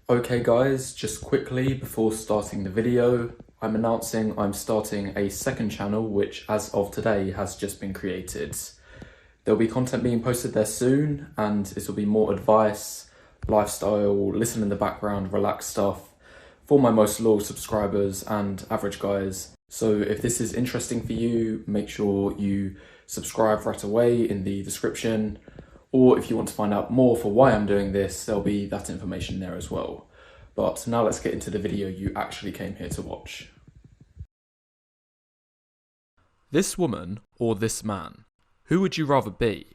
Okay guys, just quickly before starting the video, I'm announcing I'm starting a second channel which as of today has just been created. There'll be content being posted there soon and this will be more advice, lifestyle, listen in the background, relaxed stuff for my most loyal subscribers and average guys. So if this is interesting for you, make sure you subscribe right away in the description. Or if you want to find out more for why I'm doing this, there'll be that information there as well. But now let's get into the video you actually came here to watch. This woman or this man, who would you rather be?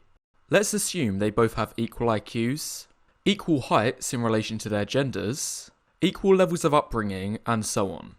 Let's assume they both have equal IQs, equal heights in relation to their genders, equal levels of upbringing, and so on.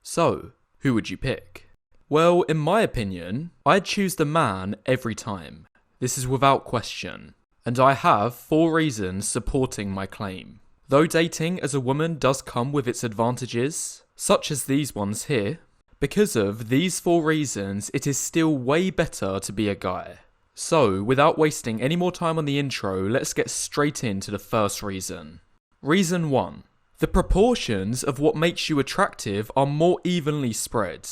So, who would you pick? Well, in my opinion, I'd choose the man every time. This is without question. And I have 4 reasons supporting my claim. Though dating as a woman does come with its advantages, such as these ones here, because of these 4 reasons, it is still way better to be a guy. So, without wasting any more time on the intro, let's get straight into the first reason. Reason 1. The proportions of what makes you attractive are more evenly spread.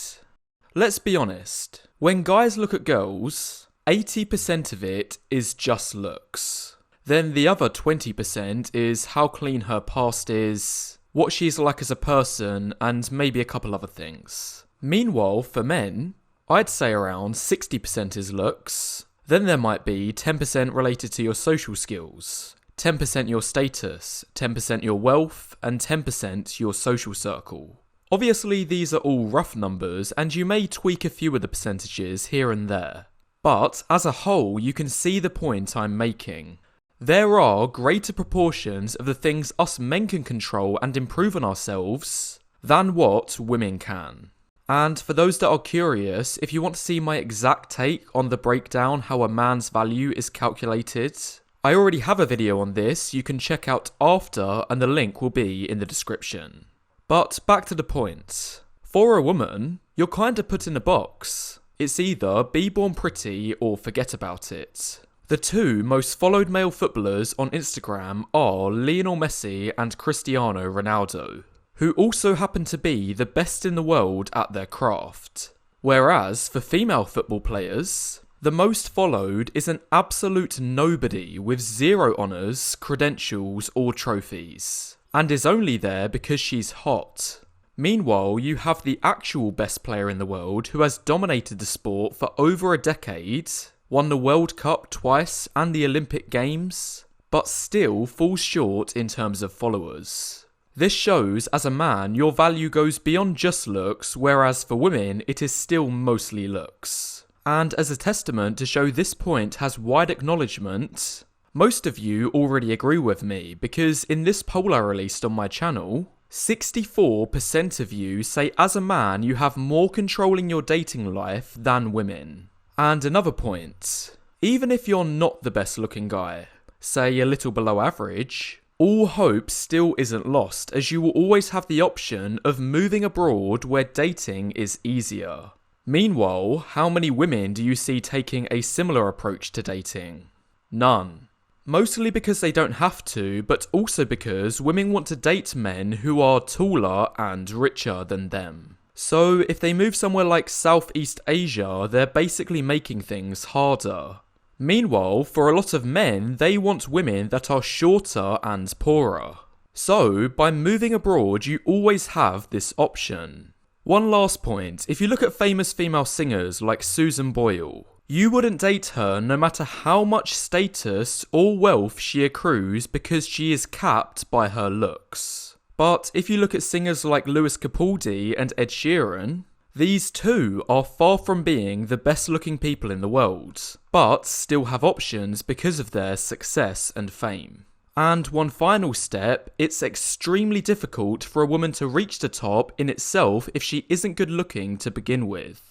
Let's be honest, when guys look at girls, 80% of it is just looks. Then the other 20% is how clean her past is, what she's like as a person, and maybe a couple other things. Meanwhile, for men, I'd say around 60% is looks. Then there might be 10% related to your social skills, 10% your status, 10% your wealth, and 10% your social circle. Obviously, these are all rough numbers, and you may tweak a few of the percentages here and there. But, as a whole, you can see the point I'm making. There are greater proportions of the things us men can control and improve on ourselves than what women can. And for those that are curious, if you want to see my exact take on the breakdown how a man's value is calculated, I already have a video on this you can check out after and the link will be in the description. But back to the point. For a woman, you're kinda put in a box. It's either be born pretty or forget about it. The 2 most followed male footballers on Instagram are Lionel Messi and Cristiano Ronaldo, who also happen to be the best in the world at their craft. Whereas for female football players, the most followed is an absolute nobody with 0 honours, credentials or trophies, and is only there because she's hot. Meanwhile, you have the actual best player in the world who has dominated the sport for over a decade, won the World Cup twice and the Olympic Games, but still falls short in terms of followers. This shows as a man your value goes beyond just looks, whereas for women it is still mostly looks. And as a testament to show this point has wide acknowledgement, most of you already agree with me because in this poll I released on my channel, 64% of you say as a man you have more control in your dating life than women. And another point, even if you're not the best looking guy, say a little below average, all hope still isn't lost as you will always have the option of moving abroad where dating is easier. Meanwhile, how many women do you see taking a similar approach to dating? None. Mostly because they don't have to, but also because women want to date men who are taller and richer than them. So if they move somewhere like Southeast Asia, they're basically making things harder. Meanwhile, for a lot of men, they want women that are shorter and poorer. So, by moving abroad, you always have this option. One last point, if you look at famous female singers like Susan Boyle, you wouldn't date her no matter how much status or wealth she accrues because she is capped by her looks. But if you look at singers like Lewis Capaldi and Ed Sheeran, these 2 are far from being the best looking people in the world, but still have options because of their success and fame. And one final step, it's extremely difficult for a woman to reach the top in itself if she isn't good looking to begin with.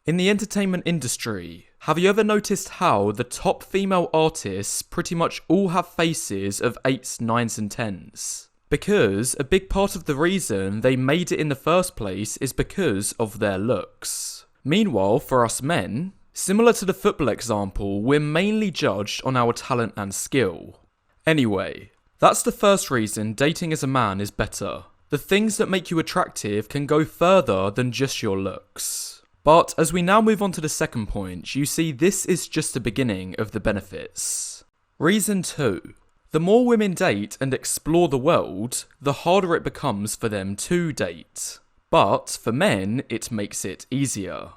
In the entertainment industry, have you ever noticed how the top female artists pretty much all have faces of 8s, 9s and 10s? Because a big part of the reason they made it in the first place is because of their looks. Meanwhile, for us men, similar to the football example, we're mainly judged on our talent and skill. Anyway, That's the first reason dating as a man is better. The things that make you attractive can go further than just your looks. But as we now move on to the second point, you see this is just the beginning of the benefits. Reason 2. The more women date and explore the world, the harder it becomes for them to date. But for men, it makes it easier.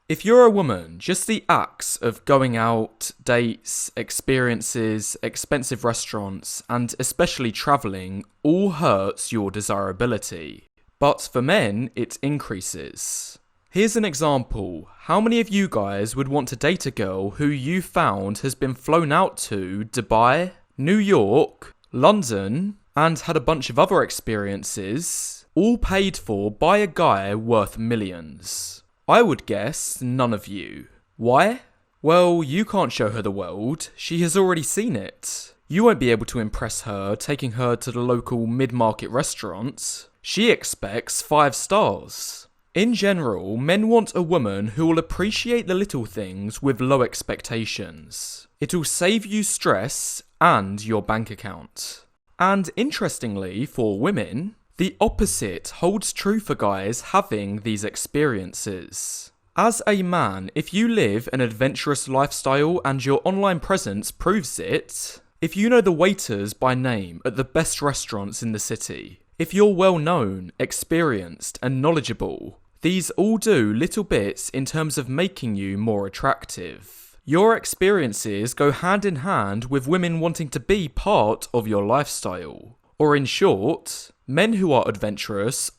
If you're a woman, just the acts of going out, dates, experiences, expensive restaurants, and especially travelling all hurts your desirability. But for men, it increases. Here's an example. How many of you guys would want to date a girl who you found has been flown out to Dubai, New York, London, and had a bunch of other experiences, all paid for by a guy worth millions? I would guess none of you. Why? Well, you can't show her the world. She has already seen it. You won't be able to impress her taking her to the local mid-market restaurant. She expects 5 stars. In general, men want a woman who will appreciate the little things with low expectations. It'll save you stress and your bank account. And interestingly, for women, the opposite holds true for guys having these experiences. As a man, if you live an adventurous lifestyle and your online presence proves it, if you know the waiters by name at the best restaurants in the city, if you're well known, experienced and knowledgeable, these all do little bits in terms of making you more attractive. Your experiences go hand in hand with women wanting to be part of your lifestyle. Or in short, men who are adventurous,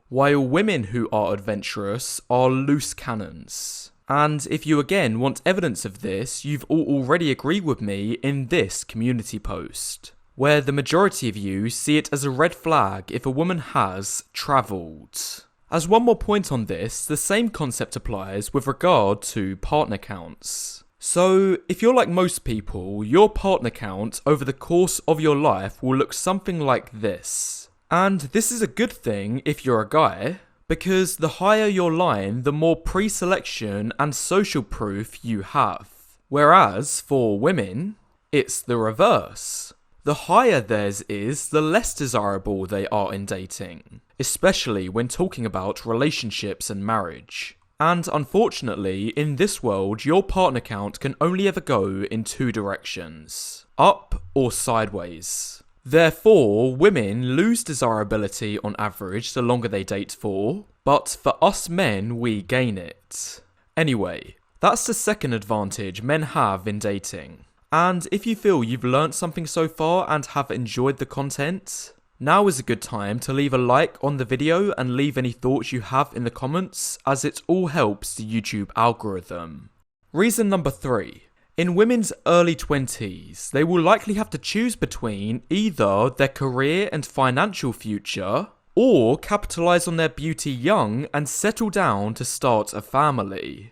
while women who are adventurous are loose cannons. And if you again want evidence of this, you've all already agreed with me in this community post, where the majority of you see it as a red flag if a woman has travelled. As one more point on this, the same concept applies with regard to partner counts. So, if you're like most people, your partner count over the course of your life will look something like this. And this is a good thing if you're a guy, because the higher your line, the more pre-selection and social proof you have. Whereas, for women, it's the reverse. The higher theirs is, the less desirable they are in dating, especially when talking about relationships and marriage. And unfortunately, in this world, your partner count can only ever go in 2 directions, up or sideways. Therefore, women lose desirability on average the longer they date for, but for us men, we gain it. Anyway, that's the second advantage men have in dating. And if you feel you've learnt something so far and have enjoyed the content, now is a good time to leave a like on the video and leave any thoughts you have in the comments, as it all helps the YouTube algorithm. Reason number 3. In women's early 20s, they will likely have to choose between either their career and financial future, or capitalise on their beauty young and settle down to start a family.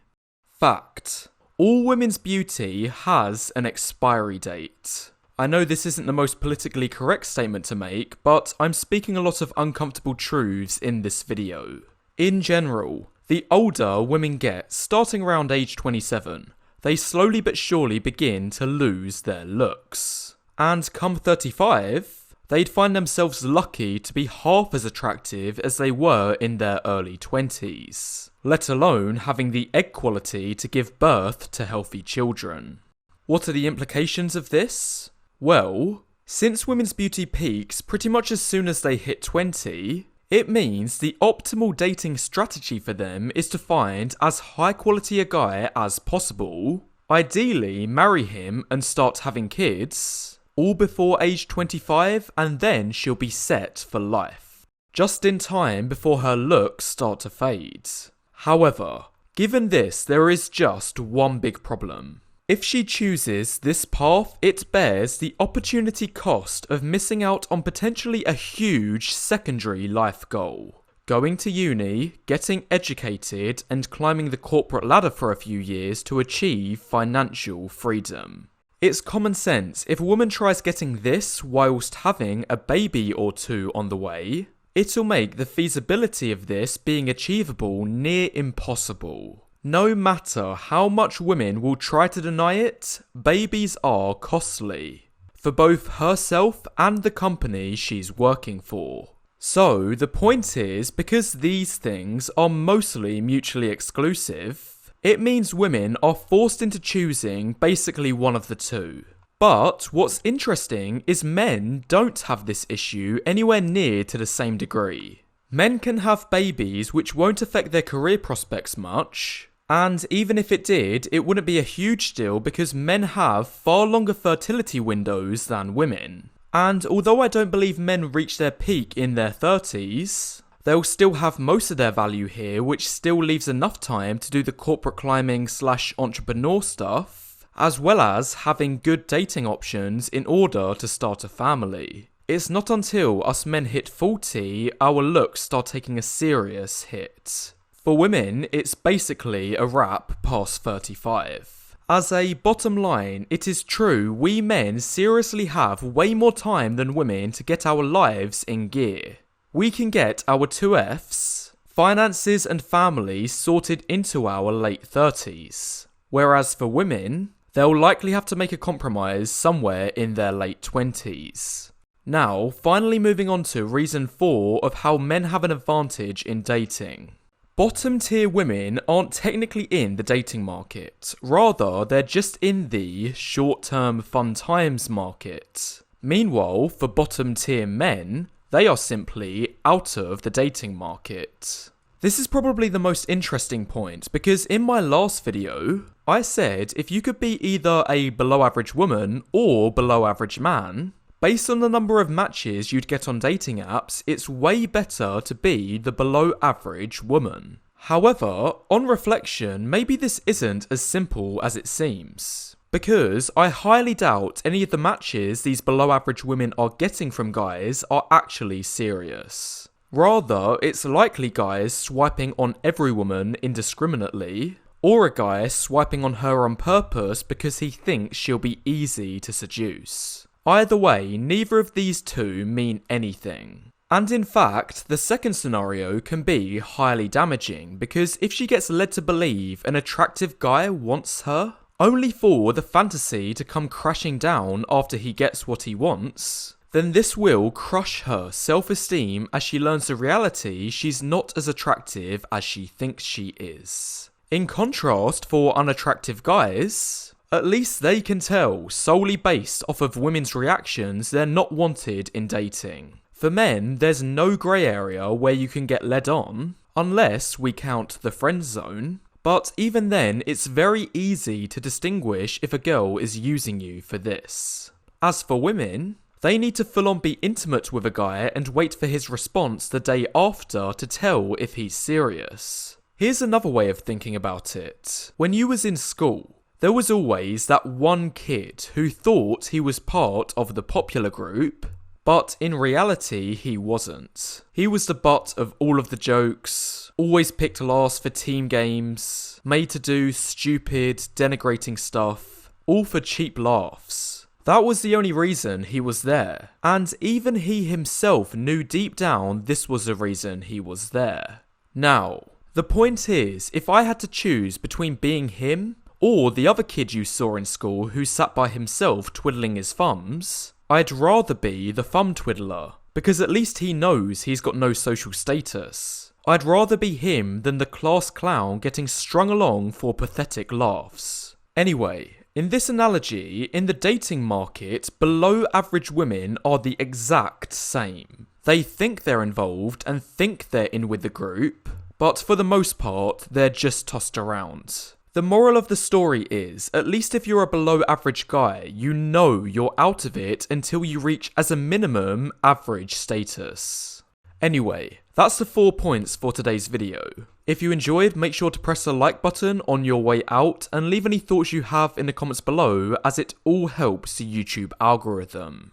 Fact. All women's beauty has an expiry date. I know this isn't the most politically correct statement to make, but I'm speaking a lot of uncomfortable truths in this video. In general, the older women get, starting around age 27, they slowly but surely begin to lose their looks. And come 35, they'd find themselves lucky to be half as attractive as they were in their early 20s, let alone having the egg quality to give birth to healthy children. What are the implications of this? Well, since women's beauty peaks pretty much as soon as they hit 20, it means the optimal dating strategy for them is to find as high quality a guy as possible, ideally marry him and start having kids, all before age 25, and then she'll be set for life, just in time before her looks start to fade. However, given this, there is just one big problem. If she chooses this path, it bears the opportunity cost of missing out on potentially a huge secondary life goal. Going to uni, getting educated, and climbing the corporate ladder for a few years to achieve financial freedom. It's common sense, if a woman tries getting this whilst having a baby or 2 on the way, it'll make the feasibility of this being achievable near impossible. No matter how much women will try to deny it, babies are costly. for both herself and the company she's working for. So the point is, because these things are mostly mutually exclusive, it means women are forced into choosing basically one of the two. But what's interesting is men don't have this issue anywhere near to the same degree. Men can have babies which won't affect their career prospects much, and even if it did, it wouldn't be a huge deal because men have far longer fertility windows than women. And although I don't believe men reach their peak in their 30s, they'll still have most of their value here, which still leaves enough time to do the corporate climbing / entrepreneur stuff, as well as having good dating options in order to start a family. It's not until us men hit 40 our looks start taking a serious hit. For women, it's basically a wrap past 35. As a bottom line, it is true we men seriously have way more time than women to get our lives in gear. We can get our 2Fs, finances and family, sorted into our late 30s. Whereas for women, they'll likely have to make a compromise somewhere in their late 20s. Now, finally moving on to reason 4 of how men have an advantage in dating. Bottom tier women aren't technically in the dating market, rather they're just in the short-term fun times market. Meanwhile, for bottom tier men, they are simply out of the dating market. This is probably the most interesting point because in my last video, I said if you could be either a below average woman or below average man, based on the number of matches you'd get on dating apps, it's way better to be the below average woman. However, on reflection, maybe this isn't as simple as it seems. Because I highly doubt any of the matches these below average women are getting from guys are actually serious. Rather, it's likely guys swiping on every woman indiscriminately, or a guy swiping on her on purpose because he thinks she'll be easy to seduce. Either way, neither of these two mean anything. And in fact, the second scenario can be highly damaging because if she gets led to believe an attractive guy wants her, only for the fantasy to come crashing down after he gets what he wants, then this will crush her self-esteem as she learns the reality she's not as attractive as she thinks she is. In contrast, for unattractive guys, at least they can tell, solely based off of women's reactions, they're not wanted in dating. For men, there's no grey area where you can get led on, unless we count the friend zone, but even then, it's very easy to distinguish if a girl is using you for this. As for women, they need to full on be intimate with a guy and wait for his response the day after to tell if he's serious. Here's another way of thinking about it. When you was in school, there was always that one kid who thought he was part of the popular group, but in reality he wasn't. He was the butt of all of the jokes, always picked last for team games, made to do stupid, denigrating stuff, all for cheap laughs. That was the only reason he was there, and even he himself knew deep down this was the reason he was there. Now, the point is, if I had to choose between being him or the other kid you saw in school who sat by himself twiddling his thumbs, I'd rather be the thumb twiddler, because at least he knows he's got no social status. I'd rather be him than the class clown getting strung along for pathetic laughs. Anyway, in this analogy, in the dating market, below average women are the exact same. They think they're involved and think they're in with the group, but for the most part, they're just tossed around. The moral of the story is, at least if you're a below average guy, you know you're out of it until you reach as a minimum average status. Anyway, that's the 4 points for today's video. If you enjoyed, make sure to press the like button on your way out and leave any thoughts you have in the comments below, as it all helps the YouTube algorithm.